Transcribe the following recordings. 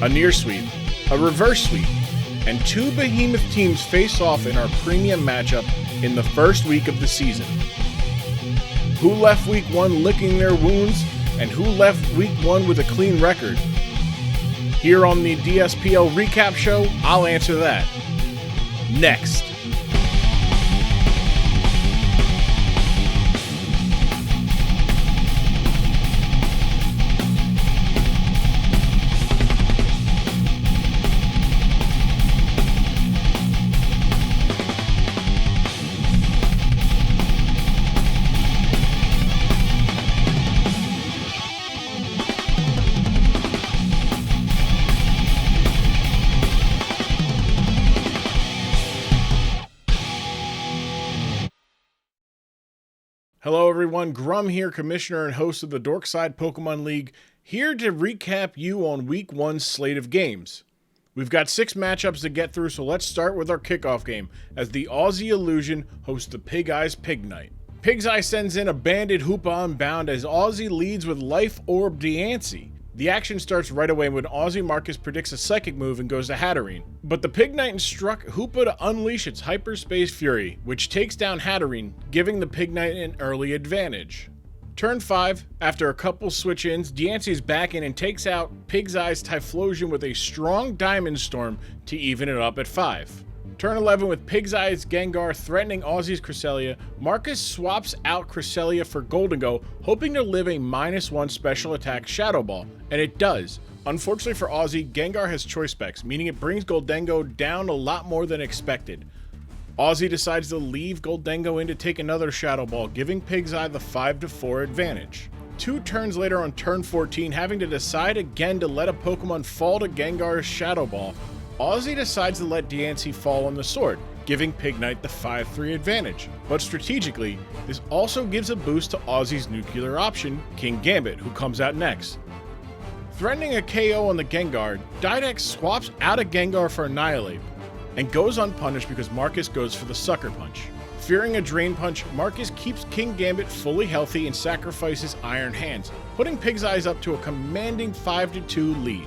a near sweep, a reverse sweep, and two behemoth teams face off in our premium matchup in the first week of the season. Who left week 1 licking their wounds, and who left week 1 with a clean record? Here on the DSPL recap show, I'll answer that next. Hello everyone, Grumm here, Commissioner and host of the Dork Side Pokemon League, here to recap you on Week 1's slate of games. We've got 6 matchups to get through, so let's start with our kickoff game, as the Aussie Illusion hosts the Pig Eyes Pig Knight. Pig's Eye sends in a banded Hoopa Unbound as Aussie leads with Life Orb Diancie. The action starts right away when Aussie Marcus predicts a Psychic move and goes to Hatterene. But the Pig Knight instructs Hoopa to unleash its Hyperspace Fury, which takes down Hatterene, giving the Pig Knight an early advantage. Turn 5, after a couple switch-ins, Diancie is back in and takes out Pig's Eye's Typhlosion with a strong Diamond Storm to even it up at 5. Turn 11 with Pig's Eye's Gengar threatening Aussie's Cresselia, Marcus swaps out Cresselia for Goldengo, hoping to live a -1 special attack Shadow Ball, and it does. Unfortunately for Aussie, Gengar has choice specs, meaning it brings Goldengo down a lot more than expected. Aussie decides to leave Goldengo in to take another Shadow Ball, giving Pig's Eye the 5-4 advantage. 2 turns later on turn 14, having to decide again to let a Pokemon fall to Gengar's Shadow Ball, Aussie decides to let Diancie fall on the sword, giving Pig Knight the 5-3 advantage. But strategically, this also gives a boost to Aussie's nuclear option, King Gambit, who comes out next. Threatening a KO on the Gengar, Didac swaps out a Gengar for Annihilate, and goes unpunished because Marcus goes for the Sucker Punch. Fearing a Drain Punch, Marcus keeps King Gambit fully healthy and sacrifices Iron Hands, putting Pig's Eyes up to a commanding 5-2 lead.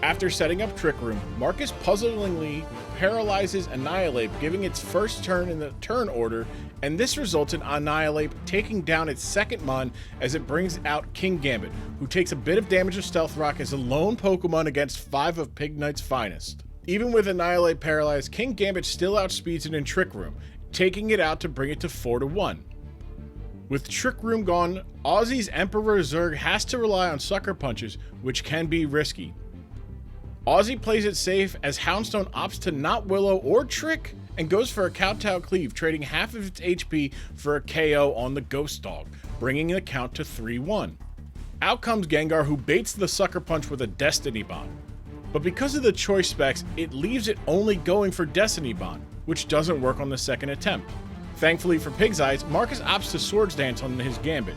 After setting up Trick Room, Marcus puzzlingly paralyzes Annihilate, giving its first turn in the turn order, and this results in Annihilate taking down its second Mon as it brings out King Gambit, who takes a bit of damage of Stealth Rock as a lone Pokemon against 5 of Pig Knight's finest. Even with Annihilate paralyzed, King Gambit still outspeeds it in Trick Room, taking it out to bring it to 4-1. With Trick Room gone, Aussie's Emperor Zerg has to rely on Sucker Punches, which can be risky. Aussie plays it safe as Houndstone opts to not Willow or Trick and goes for a Kowtow Cleave, trading half of its HP for a KO on the Ghost Dog, bringing the count to 3-1. Out comes Gengar, who baits the Sucker Punch with a Destiny Bond. But because of the choice specs, it leaves it only going for Destiny Bond, which doesn't work on the second attempt. Thankfully for Pig's Eyes, Marcus opts to Swords Dance on his Gambit.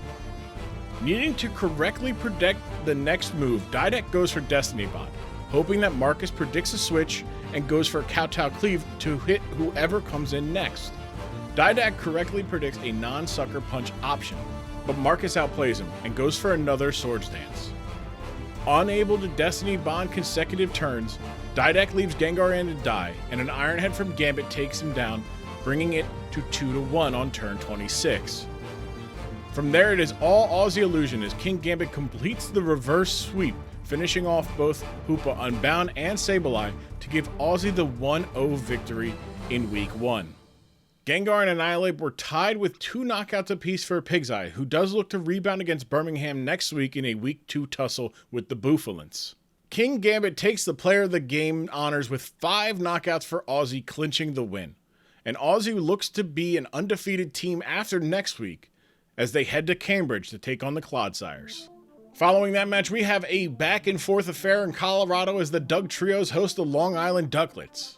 Needing to correctly predict the next move, Didac goes for Destiny Bond, hoping that Marcus predicts a switch and goes for a Kowtow Cleave to hit whoever comes in next. Didac correctly predicts a non-Sucker Punch option, but Marcus outplays him and goes for another Swords Dance. Unable to Destiny Bond consecutive turns, Didac leaves Gengar in to die, and an Iron Head from Gambit takes him down, bringing it to 2-1 on turn 26. From there it is all Aussie Illusion as King Gambit completes the reverse sweep, finishing off both Hoopa Unbound and Sableye to give Aussie the 1-0 victory in Week 1. Gengar and Annihilate were tied with 2 knockouts apiece for Pig's Eye, who does look to rebound against Birmingham next week in a Week 2 tussle with the Bouffalints. King Gambit takes the Player of the Game honors with 5 knockouts for Aussie, clinching the win. And Aussie looks to be an undefeated team after next week, as they head to Cambridge to take on the Clodsires. Following that match, we have a back-and-forth affair in Colorado as the Doug Trios host the Long Island Ducklets.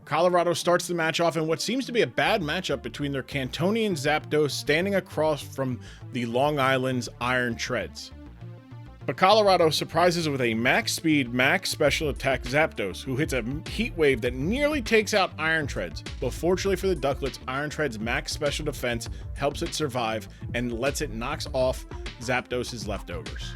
Colorado starts the match off in what seems to be a bad matchup between their Cantonian Zapdos standing across from the Long Island's Iron Treads. But Colorado surprises with a max speed, max special attack Zapdos, who hits a heat wave that nearly takes out Iron Treads. But fortunately for the Ducklets, Iron Treads' max special defense helps it survive and lets it knock off Zapdos' leftovers.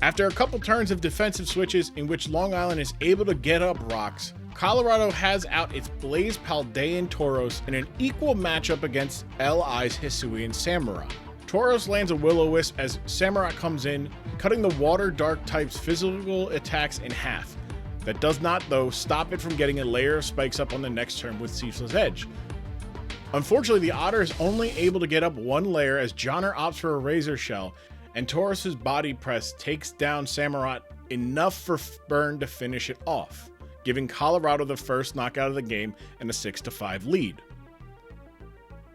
After a couple turns of defensive switches in which Long Island is able to get up rocks, Colorado has out its Blaze Paldean Tauros in an equal matchup against LI's Hisuian Samurott. Tauros lands a Will-O-Wisp as Samurott comes in, cutting the Water Dark type's physical attacks in half. That does not, though, stop it from getting a layer of spikes up on the next turn with Ceaseless Edge. Unfortunately, the Otter is only able to get up one layer as Johnner opts for a Razor Shell, and Taurus's body press takes down Samurott enough for Burn to finish it off, giving Colorado the first knockout of the game and a 6-5 lead.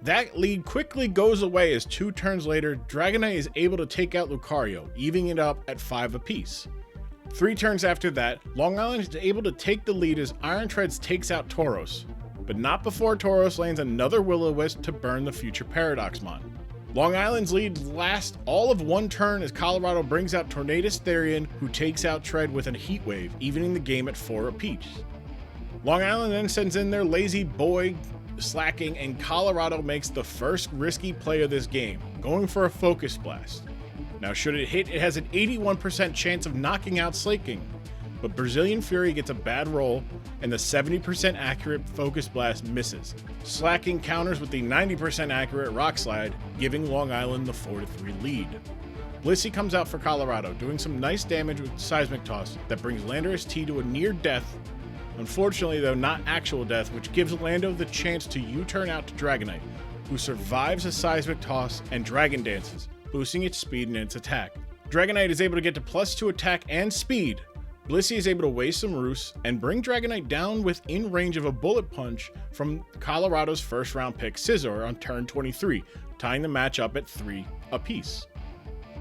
That lead quickly goes away as 2 turns later, Dragonite is able to take out Lucario, evening it up at 5 apiece. 3 turns after that, Long Island is able to take the lead as Iron Treads takes out Tauros, but not before Tauros lands another Will-O-Wisp to burn the future Paradoxmon. Long Island's lead lasts all of 1 turn as Colorado brings out Tornadus Therian, who takes out Tread with a Heat Wave, evening the game at 4 apiece. Long Island then sends in their lazy boy slacking, and Colorado makes the first risky play of this game, going for a Focus Blast. Now should it hit, it has an 81% chance of knocking out Slaking, but Brazilian Fury gets a bad roll and the 70% accurate Focus Blast misses. Slacking counters with the 90% accurate Rock Slide, giving Long Island the 4-3 lead. Blissey comes out for Colorado, doing some nice damage with Seismic Toss that brings Landorus T to a near death. Unfortunately though, not actual death, which gives Lando the chance to U-turn out to Dragonite, who survives a Seismic Toss and Dragon Dances, boosting its speed and its attack. Dragonite is able to get to +2 attack and speed. Blissey is able to waste some Roosts and bring Dragonite down within range of a Bullet Punch from Colorado's first round pick Scizor on turn 23, tying the match up at 3 apiece.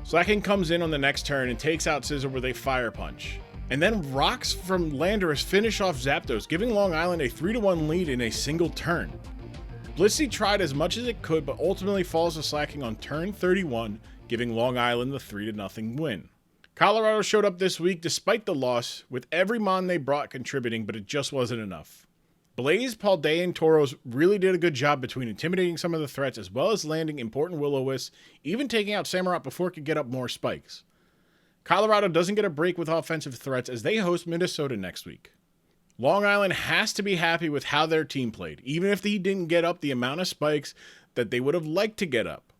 Slacking comes in on the next turn and takes out Scizor with a Fire Punch. And then rocks from Landorus finish off Zapdos, giving Long Island a 3-1 lead in a single turn. Blissey tried as much as it could, but ultimately falls to Slacking on turn 31, giving Long Island the 3-0 win. Colorado showed up this week despite the loss, with every Mon they brought contributing, but it just wasn't enough. Blaze, Paldean, Tauros really did a good job between intimidating some of the threats as well as landing important Will-O-Wisps, even taking out Samurott before it could get up more spikes. Colorado doesn't get a break with offensive threats as they host Minnesota next week. Long Island has to be happy with how their team played, even if they didn't get up the amount of spikes that they would have liked to get up.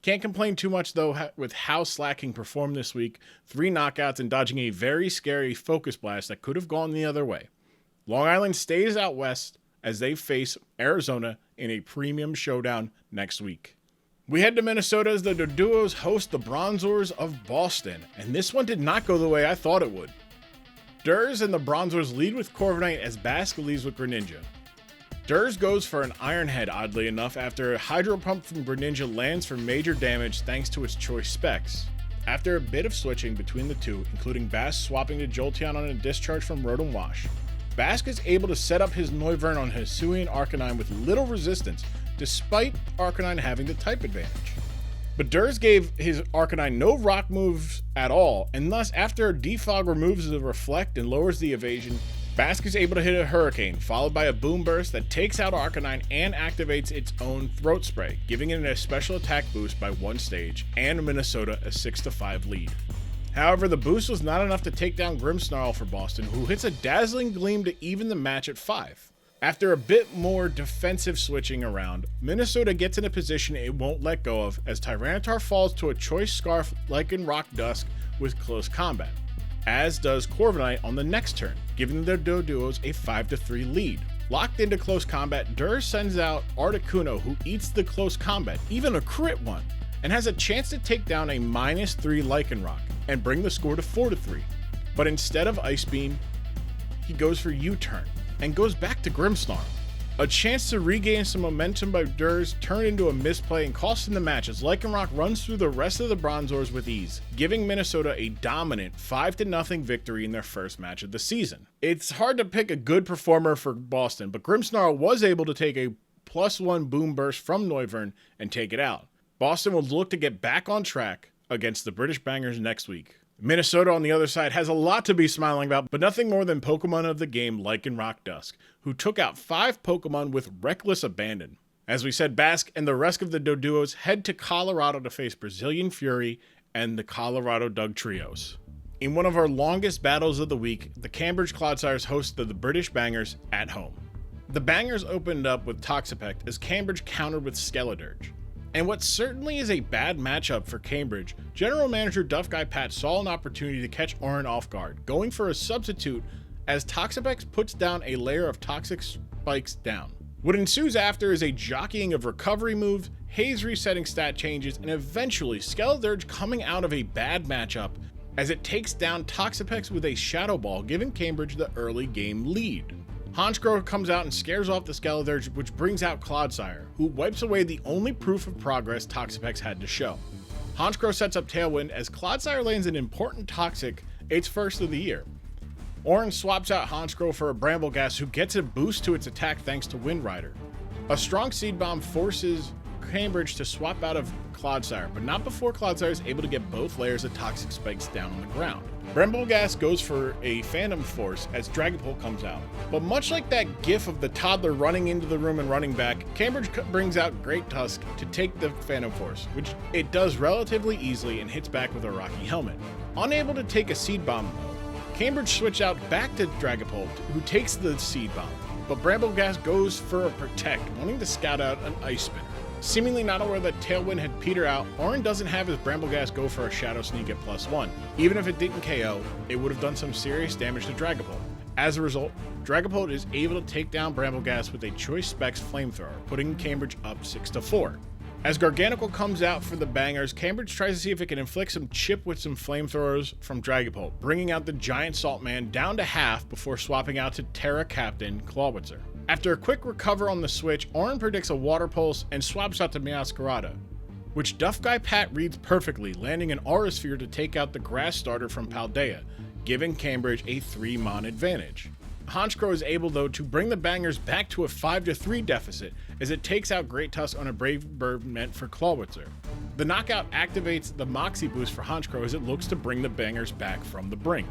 Can't complain too much though with how Slacking performed this week, 3 knockouts and dodging a very scary Focus Blast that could have gone the other way. Long Island stays out west as they face Arizona in a premium showdown next week. We head to Minnesota as the Doduos host the Bronzors of Boston, and this one did not go the way I thought it would. Durs and the Bronzors lead with Corviknight as Basque leads with Greninja. Durs goes for an Iron Head, oddly enough, after a Hydro Pump from Greninja lands for major damage thanks to its choice specs. After a bit of switching between the two, including Basque swapping to Jolteon on a discharge from Rotom Wash, Basque is able to set up his Noivern on Hisuian Arcanine with little resistance, despite Arcanine having the type advantage. But Durs gave his Arcanine no rock moves at all, and thus after Defog removes the Reflect and lowers the evasion, Basque is able to hit a Hurricane, followed by a Boom Burst that takes out Arcanine and activates its own Throat Spray, giving it a special attack boost by 1 stage, and Minnesota a 6-5 lead. However, the boost was not enough to take down Grimmsnarl for Boston, who hits a Dazzling Gleam to even the match at 5. After a bit more defensive switching around, Minnesota gets in a position it won't let go of as Tyranitar falls to a Choice Scarf like in Rock Dusk with close combat, as does Corviknight on the next turn, giving the Doduos a 5-3 lead. Locked into close combat, Durs sends out Articuno, who eats the close combat, even a crit one, and has a chance to take down a -3 Lycanroc and bring the score to 4-3. But instead of Ice Beam, he goes for U-turn and goes back to Grimmsnarl. A chance to regain some momentum by Durs turned into a misplay and cost him the match as Lycanroc runs through the rest of the Bronzors with ease, giving Minnesota a dominant 5-0 victory in their first match of the season. It's hard to pick a good performer for Boston, but Grimmsnarl was able to take a +1 Boom Burst from Noivern and take it out. Boston will look to get back on track against the British Bangers next week. Minnesota, on the other side, has a lot to be smiling about, but nothing more than Pokemon of the game Lycanroc Dusk, who took out 5 Pokemon with reckless abandon. As we said, Basque and the rest of the Doduos head to Colorado to face Brazilian Fury and the Colorado Doug Trios. In one of our longest battles of the week, the Cambridge Clodsires hosted the British Bangers at home. The Bangers opened up with Toxapex as Cambridge countered with Skeledirge. And what certainly is a bad matchup for Cambridge, General Manager Duff Guy Pat saw an opportunity to catch Orin off guard, going for a substitute as Toxapex puts down a layer of toxic spikes down. What ensues after is a jockeying of recovery moves, Haze resetting stat changes, and eventually Skeledirge coming out of a bad matchup as it takes down Toxapex with a Shadow Ball, giving Cambridge the early game lead. Honchkrow comes out and scares off the Skeledirge, which brings out Clodsire, who wipes away the only proof of progress Toxapex had to show. Honchkrow sets up Tailwind as Clodsire lands an important Toxic, its first of the year. Orin swaps out Honchkrow for a Brambleghast, who gets a boost to its attack thanks to Wind Rider. A strong Seed Bomb forces Cambridge to swap out of Clodsire, but not before Clodsire is able to get both layers of toxic spikes down on the ground. Brambleghast goes for a Phantom Force as Dragapult comes out. But much like that gif of the toddler running into the room and running back, Cambridge brings out Great Tusk to take the Phantom Force, which it does relatively easily and hits back with a Rocky Helmet. Unable to take a Seed Bomb though, Cambridge switch out back to Dragapult, who takes the Seed Bomb, but Brambleghast goes for a Protect, wanting to scout out an Ice Spinner. Seemingly not aware that Tailwind had petered out, Orin doesn't have his Brambleghast go for a Shadow Sneak at +1. Even if it didn't KO, it would have done some serious damage to Dragapult. As a result, Dragapult is able to take down Brambleghast with a Choice Specs Flamethrower, putting Cambridge up 6-4. As Garganacl comes out for the Bangers, Cambridge tries to see if it can inflict some chip with some Flamethrowers from Dragapult, bringing out the Giant Salt Man down to half before swapping out to Terra Captain Clawitzer. After a quick recover on the switch, Orin predicts a Water Pulse and swaps out to Meowscarada, which Duff Guy Pat reads perfectly, landing an Aura Sphere to take out the Grass Starter from Paldea, giving Cambridge a 3-mon advantage. Honchkrow is able though to bring the Bangers back to a 5-3 deficit as it takes out Great Tusk on a Brave Bird meant for Clawitzer. The knockout activates the Moxie boost for Honchkrow as it looks to bring the Bangers back from the brink.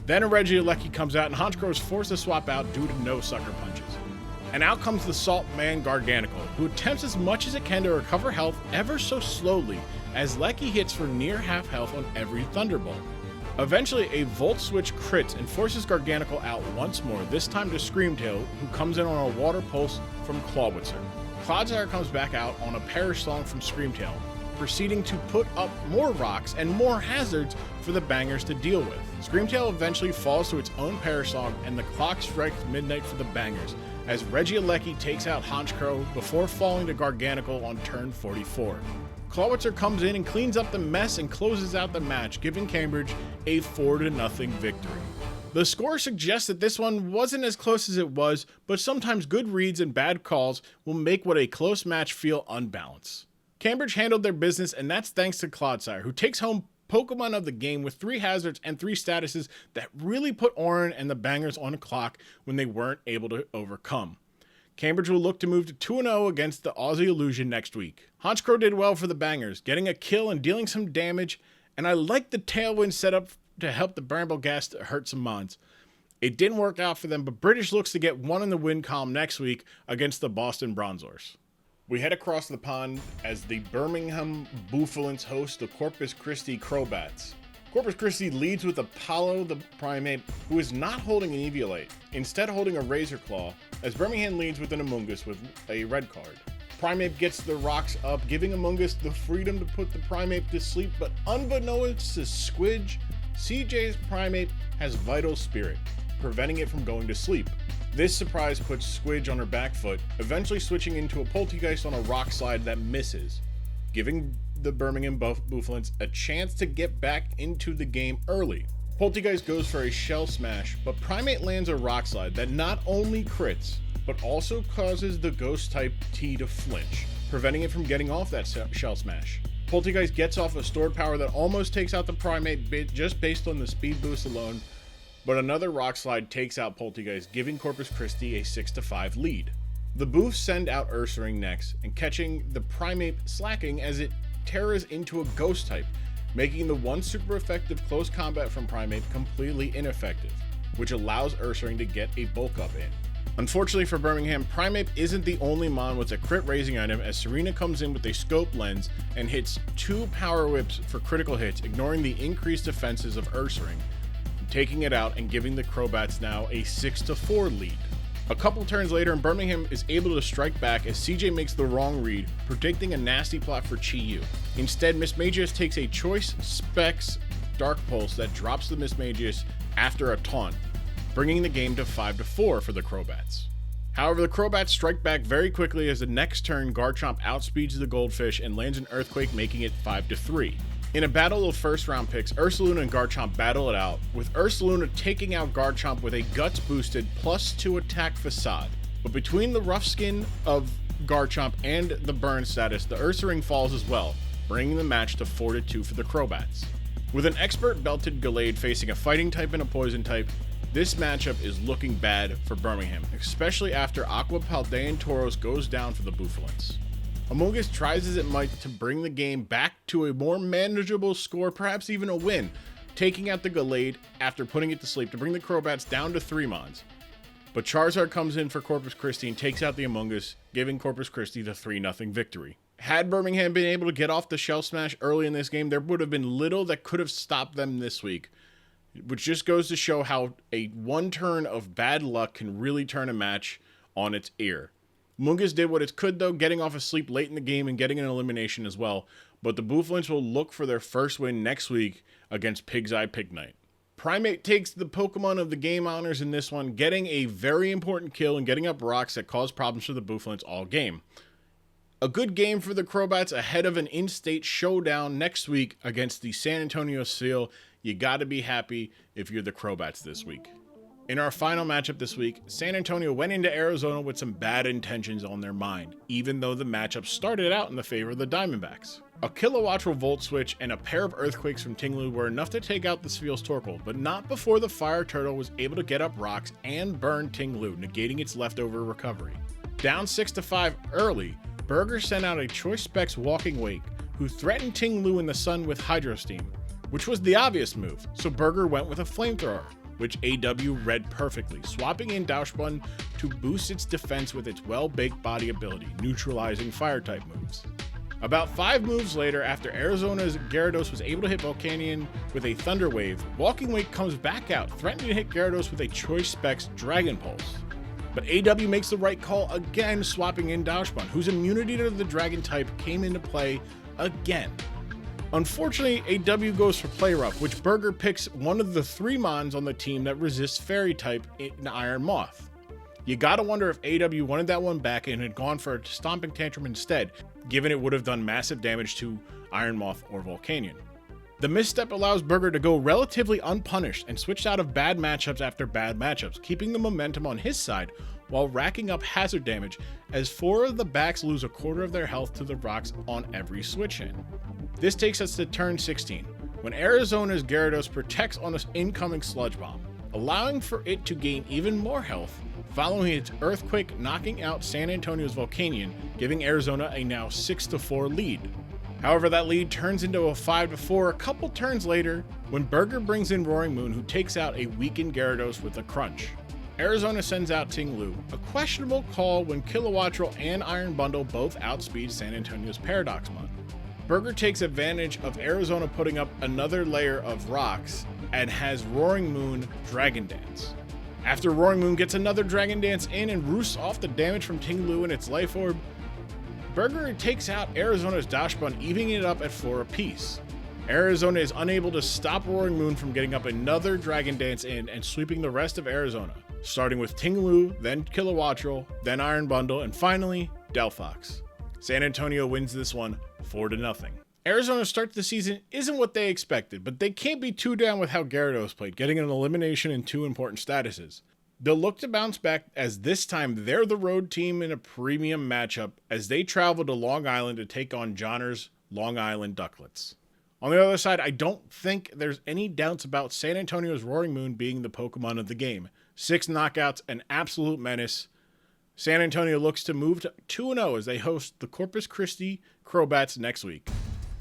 Then a Regieleki comes out and Honchkrow is forced to swap out due to no Sucker Punches. And out comes the Salt Man Garganacl, who attempts as much as it can to recover health ever so slowly as Lecky hits for near half health on every Thunderbolt. Eventually, a Volt Switch crits and forces Garganacl out once more, this time to Screamtail, who comes in on a Water Pulse from Clawitzer. Clodsire comes back out on a Perish Song from Screamtail, proceeding to put up more rocks and more hazards for the Bangers to deal with. Screamtail eventually falls to its own Perish Song, and the clock strikes midnight for the Bangers, as Regieleki takes out Honchkrow before falling to Garganacl on turn 44. Clawitzer comes in and cleans up the mess and closes out the match, giving Cambridge a 4-0 victory. The score suggests that this one wasn't as close as it was, but sometimes good reads and bad calls will make what a close match feel unbalanced. Cambridge handled their business, and that's thanks to Clodsire, who takes home Pokemon of the game with 3 hazards and 3 statuses that really put Orin and the Bangers on a clock when they weren't able to overcome. Cambridge will look to move to 2-0 against the Aussie Illusion next week. Honchkrow did well for the Bangers, getting a kill and dealing some damage, and I like the Tailwind setup to help the Brambleghast hurt some mons. It didn't work out for them, but British looks to get one in the win column next week against the Boston Bronzors. We head across the pond as the Birmingham Bouffalints host the Corpus Christi Crowbats. Corpus Christi leads with Apollo the Primate, who is not holding an Eviolite, instead holding a Razor Claw, as Birmingham leads with an Amoonguss with a red card. Primate gets the rocks up, giving Amoonguss the freedom to put the Primate to sleep, but unbeknownst to Squidge, CJ's Primate has Vital Spirit, preventing it from going to sleep. This surprise puts Squidge on her back foot, eventually switching into a Poltegeist on a rock slide that misses, giving the Birmingham Bouffalints a chance to get back into the game early. Poltegeist goes for a Shell Smash, but Primate lands a rock slide that not only crits, but also causes the Ghost-type T to flinch, preventing it from getting off that Shell Smash. Poltegeist gets off a stored power that almost takes out the Primate just based on the speed boost alone, but another rock slide takes out Poltegeist, giving Corpus Christi a 6-5 lead. The Boofs send out Ursaring next, and catching the Primate slacking as it terrors into a Ghost type, making the one super effective close combat from Primate completely ineffective, which allows Ursaring to get a bulk up in. Unfortunately for Birmingham, Primeape isn't the only mon with a crit raising item, as Serena comes in with a scope lens and hits 2 power whips for critical hits, ignoring the increased defenses of Ursaring, taking it out and giving the Crobats now a 6-4 lead. A couple turns later, and Birmingham is able to strike back as CJ makes the wrong read, predicting a nasty plot for Chi-Yu. Instead, Mismagius takes a choice Specs Dark Pulse that drops the Mismagius after a taunt, bringing the game to 5-4 for the Crobats. However, the Crobats strike back very quickly as the next turn Garchomp outspeeds the Goldfish and lands an Earthquake, making it 5-3. In a battle of first round picks, Ursaluna and Garchomp battle it out, with Ursaluna taking out Garchomp with a Guts boosted +2 attack facade. But between the rough skin of Garchomp and the burn status, the Ursaring falls as well, bringing the match to 4-2 for the Crobats. With an expert belted Gallade facing a fighting type and a poison type, this matchup is looking bad for Birmingham, especially after Aqua Paldean Tauros goes down for the Buffalince. Amogus tries as it might to bring the game back to a more manageable score, perhaps even a win, taking out the Gallade after putting it to sleep to bring the Crobats down to 3 mons. But Charizard comes in for Corpus Christi and takes out the Amogus, giving Corpus Christi the 3-0 victory. Had Birmingham been able to get off the Shell Smash early in this game, there would have been little that could have stopped them this week, which just goes to show how a one turn of bad luck can really turn a match on its ear. Mungus did what it could though, getting off of sleep late in the game and getting an elimination as well, but the Buffalince will look for their first win next week against Pig's Eye Pignite. Primeape takes the Pokemon of the game honors in this one, getting a very important kill and getting up rocks that cause problems for the Buffalince all game. A good game for the Crobats ahead of an in-state showdown next week against the San Antonio Seal. You gotta be happy if you're the Crobats this week. In our final matchup this week, San Antonio went into Arizona with some bad intentions on their mind, even though the matchup started out in the favor of the Diamondbacks. A Kilowattrel Volt Switch and a pair of Earthquakes from Ting Lu were enough to take out the Spheel's Torkoal, but not before the Fire Turtle was able to get up rocks and burn Ting Lu, negating its leftover recovery. Down 6-5 early, Burger sent out a Choice Specs Walking Wake, who threatened Ting Lu in the sun with Hydro Steam, which was the obvious move, so Burger went with a Flamethrower, which AW read perfectly, swapping in Dachshund to boost its defense with its well-baked body ability, neutralizing fire-type moves. About 5 moves later, after Arizona's Gyarados was able to hit Volcanion with a Thunder Wave, Walking Wake comes back out, threatening to hit Gyarados with a Choice Specs Dragon Pulse. But AW makes the right call again, swapping in Dachshund, whose immunity to the Dragon type came into play again. Unfortunately, AW goes for Play Rough, which Burger picks one of the 3 mons on the team that resists Fairy type in Iron Moth. You gotta wonder if AW wanted that one back and had gone for a Stomping Tantrum instead, given it would have done massive damage to Iron Moth or Volcanion. The misstep allows Burger to go relatively unpunished and switch out of bad matchups after bad matchups, keeping the momentum on his side while racking up hazard damage, as 4 of the backs lose a quarter of their health to the rocks on every switch in. This takes us to turn 16, when Arizona's Gyarados protects on an incoming Sludge Bomb, allowing for it to gain even more health, following its Earthquake knocking out San Antonio's Volcanion, giving Arizona a now 6-4 lead. However, that lead turns into a 5-4 a couple turns later when Burger brings in Roaring Moon, who takes out a weakened Gyarados with a Crunch. Arizona sends out Ting Lu, a questionable call when Kilowattrel and Iron Bundle both outspeed San Antonio's Paradoxmon. Burger takes advantage of Arizona putting up another layer of rocks and has Roaring Moon Dragon Dance. After Roaring Moon gets another Dragon Dance in and roosts off the damage from Ting Lu and its Life Orb, Burger takes out Arizona's Dachshund, evening it up at 4 apiece. Arizona is unable to stop Roaring Moon from getting up another Dragon Dance in and sweeping the rest of Arizona, starting with Ting Lu, then Kilowattrel, then Iron Bundle, and finally Delphox. San Antonio wins this one 4-0. Arizona's start to the season isn't what they expected, but they can't be too down with how Gyarados played, getting an elimination in 2 important statuses. They'll look to bounce back, as this time they're the road team in a premium matchup as they travel to Long Island to take on Johnner's Long Island Ducklets. On the other side, I don't think there's any doubts about San Antonio's Roaring Moon being the Pokemon of the game. 6 knockouts, an absolute menace. San Antonio looks to move to 2-0 as they host the Corpus Christi Crobats next week.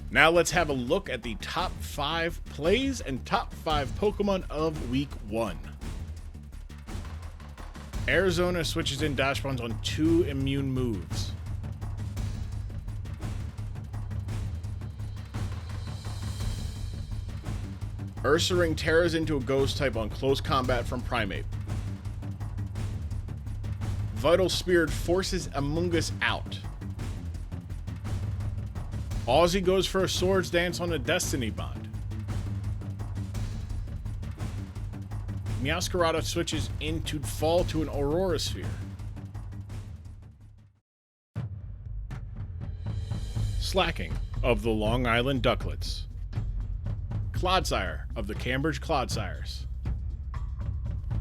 Now let's have a look at the top 5 plays and top 5 Pokemon of Week 1. Arizona switches in dash buns on 2 immune moves. Ursaring tears into a ghost type on close combat from Primeape. Vital Spirit forces Amoonguss out. Aussie goes for a Swords Dance on a Destiny Bond. Meowscarada switches in to fall to an Aurora Sphere. Slacking of the Long Island Ducklets. Clodsire of the Cambridge Clodsires.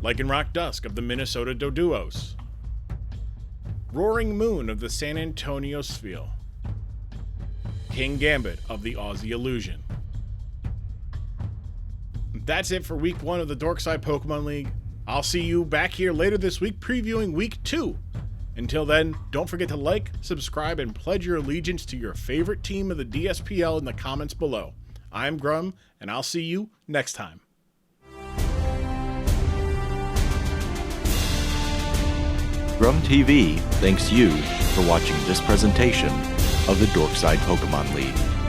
Lycanroc Dusk of the Minnesota Doduos. Roaring Moon of the San Antonio Spiel. King Gambit of the Aussie Illusion. That's it for week 1 of the Dork Side Pokemon League. I'll see you back here later this week previewing week 2. Until then, don't forget to like, subscribe, and pledge your allegiance to your favorite team of the DSPL in the comments below. I'm Grumm, and I'll see you next time. Grumm TV thanks you for watching this presentation of the Dork Side Pokemon League.